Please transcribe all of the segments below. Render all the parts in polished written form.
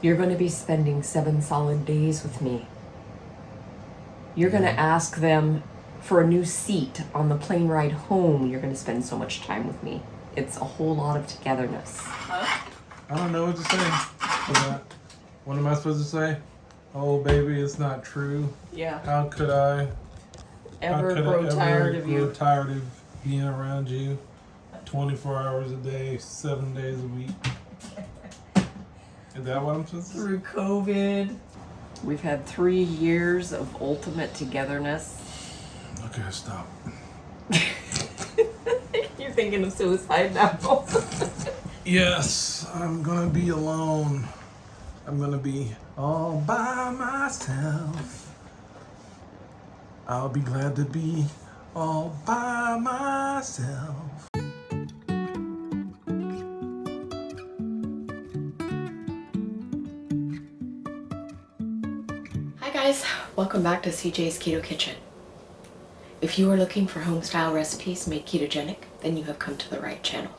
You're going to be spending 7 solid days with me. You're going to ask them for a new seat on the plane ride home. You're going to spend so much time with me. It's a whole lot of togetherness. Huh? I don't know what to say. What am I supposed to say? Oh, baby, it's not true. Yeah. How could I grow tired of you? Tired of being around you 24 hours a day, 7 days a week. Is that what I'm supposed to say? Through COVID. We've had 3 years of ultimate togetherness. Okay, stop. You're thinking of suicide now. Yes, I'm gonna be alone. I'm gonna be all by myself. I'll be glad to be all by myself. Hi guys, welcome back to Cjsketokitchen. If you are looking for home-style recipes made ketogenic, then you have come to the right channel.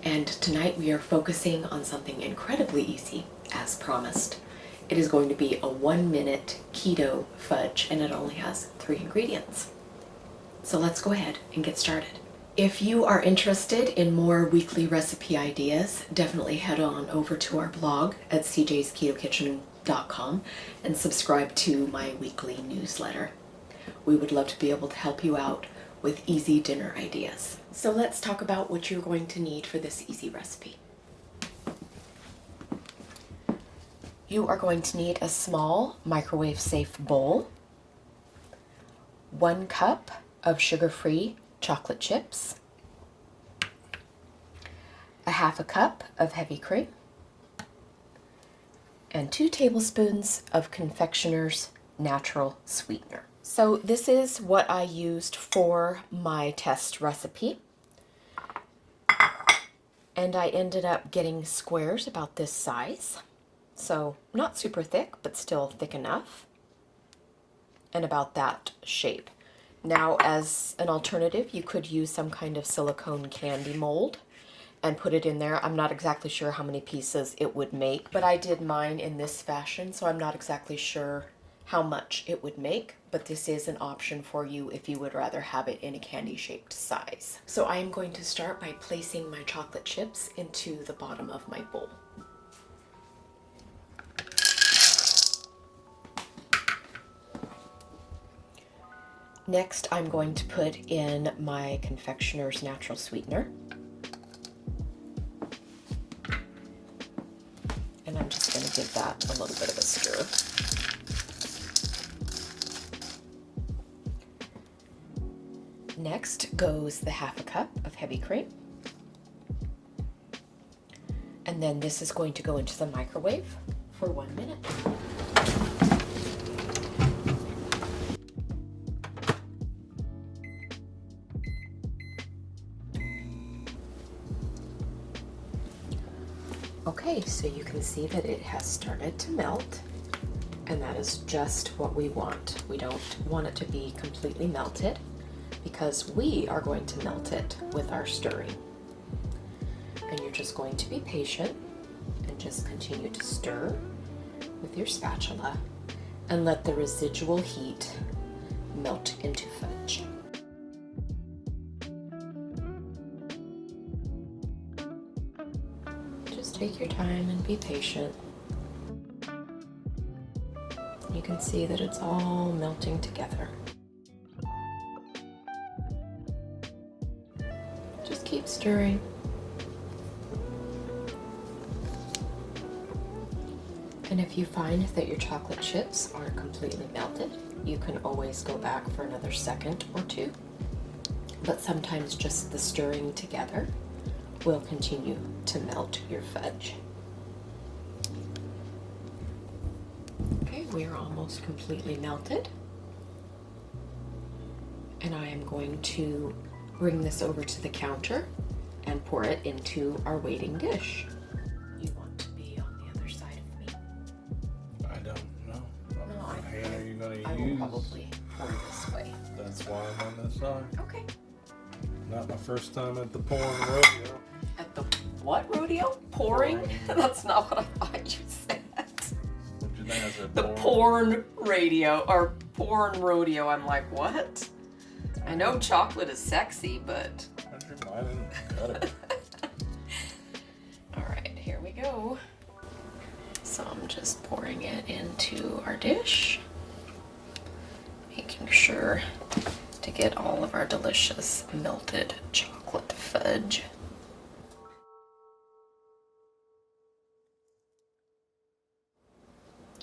And tonight we are focusing on something incredibly easy, as promised. It is going to be a 1-minute keto fudge, and it only has 3 ingredients. So let's go ahead and get started. If you are interested in more weekly recipe ideas, definitely head on over to our blog at Cjsketokitchen.com and subscribe to my weekly newsletter. We would love to be able to help you out with easy dinner ideas. So let's talk about what you're going to need for this easy recipe. You are going to need a small microwave-safe bowl, 1 cup of sugar-free chocolate chips, a 1/2 cup of heavy cream, and 2 tablespoons of confectioner's natural sweetener. So this is what I used for my test recipe. And I ended up getting squares about this size. So not super thick, but still thick enough. And about that shape. Now, as an alternative, you could use some kind of silicone candy mold and put it in there. I'm not exactly sure how many pieces it would make, but I did mine in this fashion, so I'm not exactly sure how much it would make, but this is an option for you if you would rather have it in a candy-shaped size. So I am going to start by placing my chocolate chips into the bottom of my bowl. Next, I'm going to put in my confectioner's natural sweetener. And I'm just going to give that a little bit of a stir. Next goes the 1/2 cup of heavy cream. And then this is going to go into the microwave for 1 minute. Okay, so you can see that it has started to melt, and that is just what we want. We don't want it to be completely melted, because we are going to melt it with our stirring. And you're just going to be patient and just continue to stir with your spatula and let the residual heat melt into fudge. Just take your time and be patient. You can see that it's all melting together. Keep stirring. And if you find that your chocolate chips aren't completely melted, you can always go back for another second or 2. But sometimes just the stirring together will continue to melt your fudge. Okay, we are almost completely melted. And I am going to bring this over to the counter and pour it into our waiting dish. You want to be on the other side of me? I don't know. What hand are you going to use? I will probably pour this way. That's why I'm on this side. Okay. Not my first time at the porn rodeo. At the what rodeo? Pouring? That's not what I thought you said. What you think I said? The porn radio, or porn rodeo. I'm like, what? I know chocolate is sexy, but... I didn't cut it. All right, here we go. So I'm just pouring it into our dish, making sure to get all of our delicious melted chocolate fudge.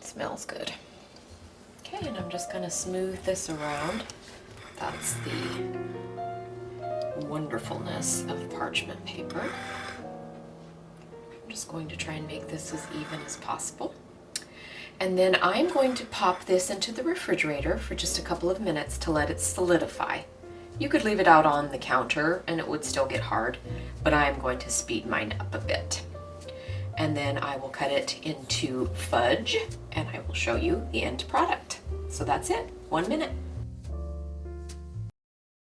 Smells good. Okay, and I'm just gonna smooth this around. That's the wonderfulness of parchment paper. I'm just going to try and make this as even as possible. And then I'm going to pop this into the refrigerator for just a couple of minutes to let it solidify. You could leave it out on the counter and it would still get hard, but I'm going to speed mine up a bit. And then I will cut it into fudge and I will show you the end product. So that's it, 1 minute.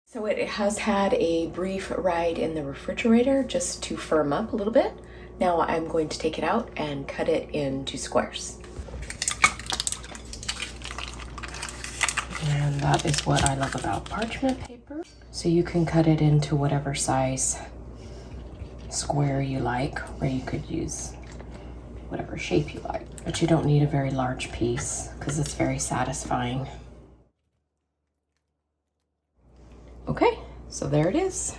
So it has had a brief ride in the refrigerator just to firm up a little bit. Now I'm going to take it out and cut it into squares. And that is what I love about parchment paper. So you can cut it into whatever size square you like, or you could use whatever shape you like. But you don't need a very large piece because it's very satisfying. Okay, so there it is.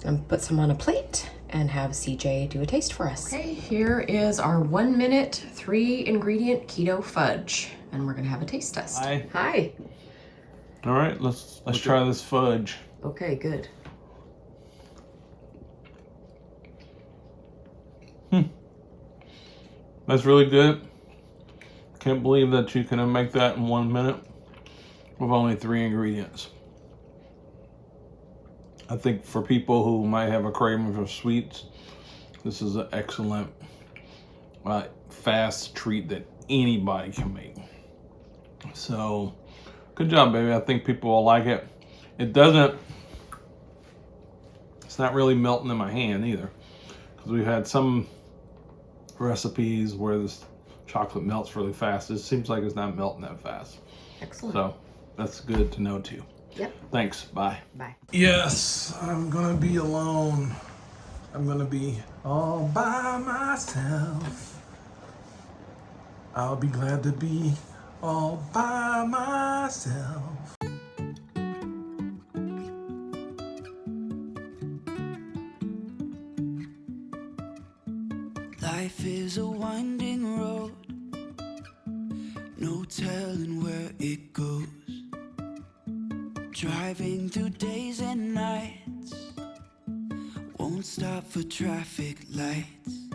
I'm gonna put some on a plate and have CJ do a taste for us. Okay, here is our 1 minute, 3 ingredient keto fudge. And we're gonna have a taste test. Hi. Hi. All right, let's try this fudge. Okay, good. That's really good. Can't believe that you can make that in 1 minute with only 3 ingredients. I think for people who might have a craving for sweets, this is an excellent fast treat that anybody can make. So, good job, baby. I think people will like it. It's not really melting in my hand either. Because we've had some recipes where this chocolate melts really fast. It seems like it's not melting that fast. Excellent. So, that's good to know too. Yep. Thanks. Bye. Bye. Yes, I'm gonna be alone. I'm gonna be all by myself. I'll be glad to be all by myself. Life is a winding road, no telling where it goes. Driving through days and nights, won't stop for traffic lights.